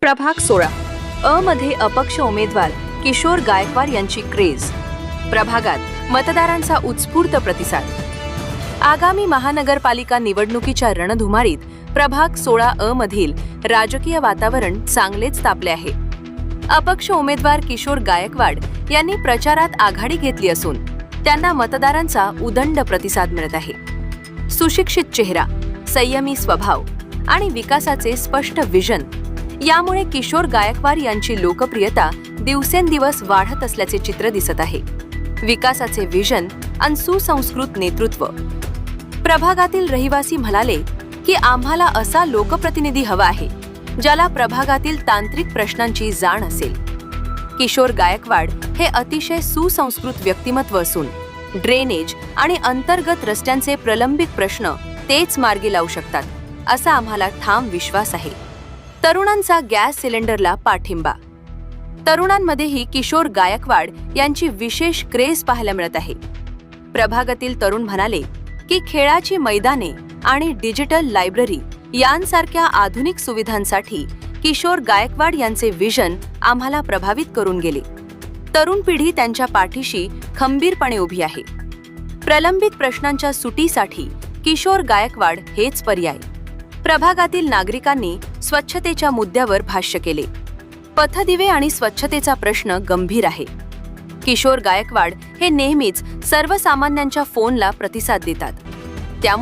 प्रभाग 16 अ मध्ये अपक्ष उमेदवार किशोर गायकवाड यांची क्रेज. प्रभागात मतदारांचा उत्स्फूर्त प्रतिसाद. आगामी महानगरपालिका निवडणुकीच्या रणधुमारीत प्रभाग 16 अ मधील राजकीय वातावरण चांगलेच तापले आहे. अपक्ष उमेदवार किशोर गायकवाड यांनी प्रचारात आघाडी घेतली असून त्यांना मतदारांचा उदंड प्रतिसाद मिळत आहे. सुशिक्षित चेहरा, संयमी स्वभाव आणि विकासाचे स्पष्ट विजन यामुळे किशोर गायकवाड यांची लोकप्रियता दिवसेंदिवस वाढत असल्याचे चित्र दिसत आहे. विकासाचे विजन आणि सुसंस्कृत नेतृत्व. प्रभागातील रहिवासी म्हणाले की आम्हाला असा लोकप्रतिनिधी हवा आहे ज्याला प्रभागातील तांत्रिक प्रश्नांची जाण असेल. किशोर गायकवाड हे अतिशय सुसंस्कृत व्यक्तिमत्व असून ड्रेनेज आणि अंतर्गत रस्त्यांचे प्रलंबित प्रश्न तेच मार्गी लावू शकतात असा आम्हाला ठाम विश्वास आहे. तरुणांचा गॅस सिलेंडरला पाठिंबा. तरुणांमध्येही किशोर गायकवाड यांची विशेष क्रेज पाहायला मिळत आहे. प्रभागातील तरुण म्हणाले की खेळाची मैदाने आणि डिजिटल लायब्ररी यांसारख्या आधुनिक सुविधांसाठी किशोर गायकवाड यांचे विजन आम्हाला प्रभावित करून गेले. तरुण पिढी त्यांच्या पाठीशी खंबीरपणे उभी आहे. प्रलंबित प्रश्नांच्या सुटीसाठी किशोर गायकवाड हेच पर्याय. प्रभागातील नागरिकांनी स्वच्छतेच्या मुद्द्यावर भाष्य केले. पथदिवे आणि स्वच्छतेचा प्रश्न गंभीर आहे. किशोर गायकवाड हे नेहमीच सर्वसामान्यांच्या फोनला प्रतिसाद देतात.